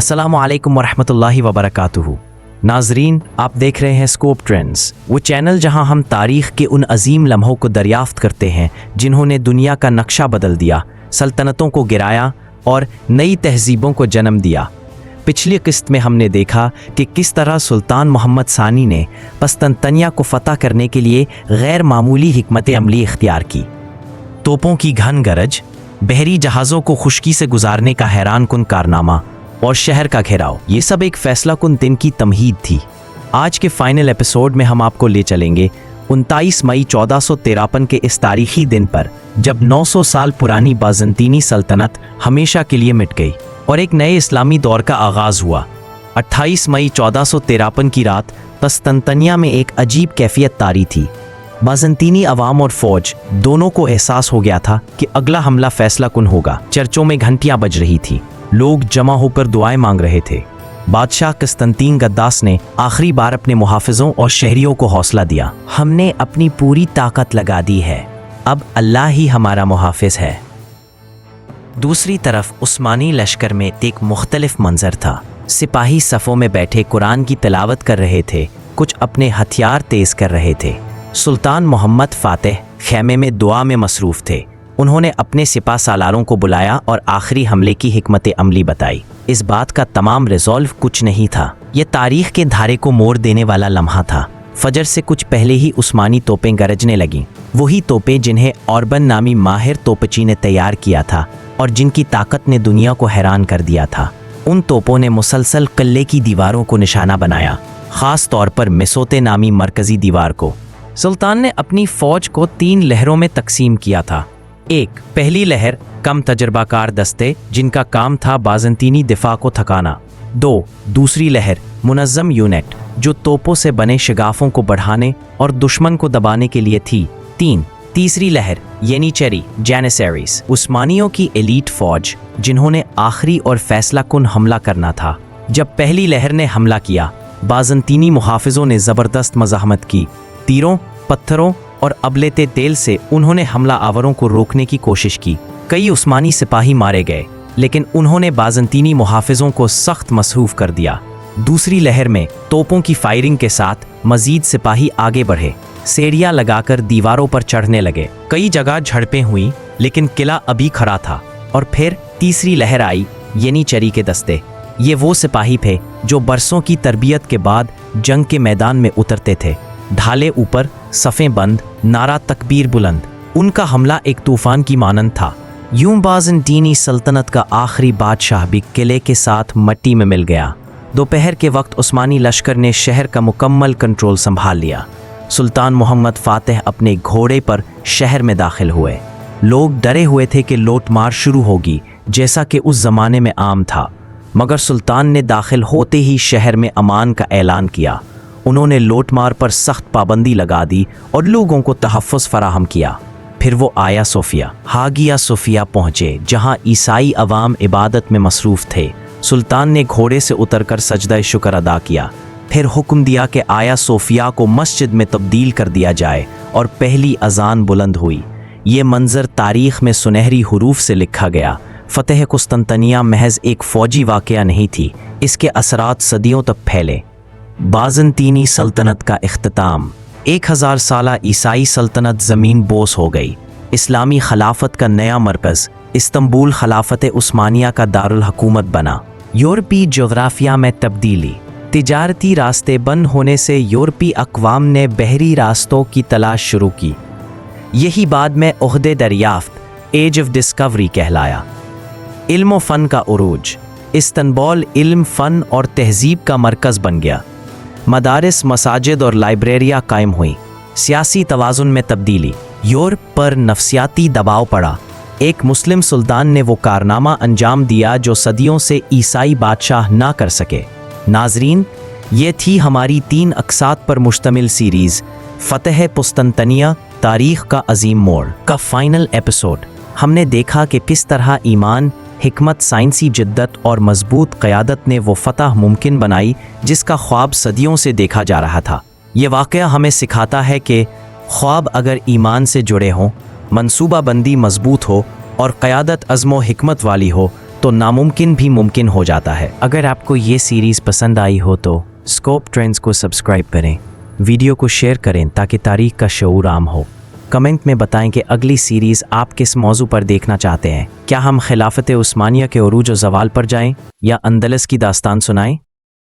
अस्सलामु अलैकुम वरहमतुल्लाहि वबरकातुहू। नाजरीन, आप देख रहे हैं स्कोप ट्रेंड्स, वो चैनल जहां हम तारीख के उन अजीम लम्हों को दरियाफ्त करते हैं जिन्होंने दुनिया का नक्शा बदल दिया, सल्तनतों को गिराया और नई तहजीबों को जन्म दिया। पिछली किस्त में हमने देखा कि किस तरह सुल्तान मोहम्मद सानी ने कस्तंतनिया को फतह करने के लिए गैर मामूली हिकमत अमली इख्तियार की। तोपों की घन गरज, बहरी जहाज़ों को खुश्की से गुजारने का हैरान कुन कारनामा और शहर का घेराव, ये सब एक फैसला कुन दिन की तमहीद थी। आज के फाइनल एपिसोड में हम आपको ले चलेंगे 29 मई 1453 के इस तारीखी दिन पर, जब 900 साल पुरानी बाज़ंतीनी सल्तनत हमेशा के लिए मिट गई और एक नए इस्लामी दौर का आगाज़ हुआ। 28 मई 1453 की रात कस्तंतनिया में एक अजीब कैफियत तारी थी। बाज़ंतीनी अवाम और फौज दोनों को एहसास हो गया था कि अगला हमला फैसला कुन होगा। चर्चों में घंटियां बज रही थी, लोग जमा होकर दुआएं मांग रहे थे। बादशाह कस्तंतीन गद्दास ने आखिरी बार अपने मुहाफिजों और शहरियों को हौसला दिया। हमने अपनी पूरी ताकत लगा दी है, अब अल्लाह ही हमारा मुहाफिज है। दूसरी तरफ उस्मानी लश्कर में एक मुख्तलिफ मंजर था। सिपाही सफ़ों में बैठे कुरान की तिलावत कर रहे थे, कुछ अपने हथियार तेज कर रहे थे। सुल्तान मोहम्मद फातेह खैमे में दुआ में मसरूफ़ थे। उन्होंने अपने सिपा सालारों को बुलाया और आखिरी हमले की हिकमत अमली बताई। इस बात का तमाम रिजॉल्व कुछ नहीं था, यह तारीख के धारे को मोड़ देने वाला लम्हा था। फजर से कुछ पहले ही उस्मानी तोपें गरजने लगीं, वही तोपें जिन्हें ऑर्बन नामी माहिर तोपची ने तैयार किया था और जिनकी ताकत ने दुनिया को हैरान कर दिया था। उन तोपों ने मुसलसल किले की दीवारों को निशाना बनाया, ख़ास तौर पर मिसोते नामी मरकज़ी दीवार को। सुल्तान ने अपनी फ़ौज को 3 लहरों में तकसीम किया था। एक, पहली लहर कम तजर्बाकार दस्ते जिनका काम था बाज़ंतीनी दिफा को थकाना। 2, दूसरी लहर मुनज़्ज़म यूनिट जो तोपों से बने शिगाफों को बढ़ाने और दुश्मन को दबाने के लिए थी। 3, तीसरी लहर येनिचेरी जैनिसरीज, उस्मानियों की एलीट फौज जिन्होंने आखिरी और फैसला कुन हमला करना था। जब पहली लहर ने हमला किया, बाज़ंतीनी मुहाफिजों ने ज़बरदस्त मज़ाहमत की। तीरों, पत्थरों और अबलेते तेल से उन्होंने हमला आवरों को रोकने की कोशिश की। कई उस्मानी सिपाही मारे गए, लेकिन उन्होंने बाज़ंतीनी मुहाफिजों को सख्त मसरूफ़ कर दिया। दूसरी लहर में तोपों की फायरिंग के साथ मजीद सिपाही आगे बढ़े, सीढ़ियां लगाकर दीवारों पर चढ़ने लगे। कई जगह झड़पें हुई, लेकिन किला अभी खड़ा था। और फिर तीसरी लहर आई, येनिचेरी के दस्ते। ये वो सिपाही थे जो बरसों की तरबियत के बाद जंग के मैदान में उतरते थे। ढाले ऊपर, सफ़ें बंद, नारा तकबीर बुलंद। उनका हमला एक तूफान की मानंद था। यूं बाज़ंतीनी सल्तनत का आखिरी बादशाह भी किले के साथ मट्टी में मिल गया। दोपहर के वक्त उस्मानी लश्कर ने शहर का मुकम्मल कंट्रोल संभाल लिया। सुल्तान मोहम्मद फातेह अपने घोड़े पर शहर में दाखिल हुए। लोग डरे हुए थे कि लूटमार शुरू होगी, जैसा कि उस ज़माने में आम था। मगर सुल्तान ने दाखिल होते ही शहर में अमान का ऐलान किया। उन्होंने लूटमार पर सख्त पाबंदी लगा दी और लोगों को तहफ़्फ़ुज़ फराहम किया। फिर वो आया सोफिया, हागिया सोफिया पहुँचे, जहाँ ईसाई अवाम इबादत में मसरूफ़ थे। सुल्तान ने घोड़े से उतरकर सजदा शुक्र अदा किया, फिर हुक्म दिया कि आया सोफिया को मस्जिद में तब्दील कर दिया जाए और पहली अजान बुलंद हुई। ये मंजर तारीख़ में सुनहरी हुरूफ से लिखा गया। फ़तेह कुस्तंतनिया महज एक फ़ौजी वाक़या नहीं थी, इसके असरात सदियों तक फैले। बाज़ंतीनी सल्तनत का इख्तिताम। 1000 साला ईसाई सल्तनत ज़मीन बोस हो गई। इस्लामी खिलाफत का नया मरकज़ इस्तंबुल खिलाफत उस्मानिया का दारुल हुकूमत बना। यूरोपी जोग्राफिया में तब्दीली। तिजारती रास्ते बंद होने से यूरोपी अक़वाम ने बहरी रास्तों की तलाश शुरू की। यही बाद में ओहदे दरियाफ्त, एज ऑफ डिस्कवरी कहलाया। इल्म व फ़न का उरूज। इस्तंबुल इल्म, फ़न और तहज़ीब का मरकज़ बन गया। मदारिस, मसाजिद और लाइब्रेरियाँ कायम हुई। सियासी तवाज़ुन में तब्दीली। यूरोप पर नफसियाती दबाव पड़ा। एक मुस्लिम सुल्तान ने वो कारनामा अंजाम दिया जो सदियों से ईसाई बादशाह ना कर सके। नाजरीन, ये थी हमारी 3 अक़सात पर मुश्तमिल सीरीज़ फ़तेह कुस्तंतनिया, तारीख़ का अजीम मोड़ का फ़ाइनल एपिसोड। हमने देखा कि किस तरह ईमान, हिकमत, साइंसी जिद्दत और मजबूत क़यादत ने वो फ़तह मुमकिन बनाई जिसका ख्वाब सदियों से देखा जा रहा था। ये वाक़या हमें सिखाता है कि ख्वाब अगर ईमान से जुड़े हों, मंसूबा बंदी मजबूत हो और क़यादत अज़्म व हिकमत वाली हो तो नामुमकिन भी मुमकिन हो जाता है। अगर आपको ये सीरीज़ पसंद आई हो तो स्कोप ट्रेंड्स को सब्सक्राइब करें, वीडियो को शेयर करें ताकि तारीख का शऊर आम हो। कमेंट में बताएं कि अगली सीरीज़ आप किस मौजू पर देखना चाहते हैं। क्या हम खिलाफत उस्मानिया के उरूज और ज़वाल पर जाएं या अंदलस की दास्तान सुनाएं?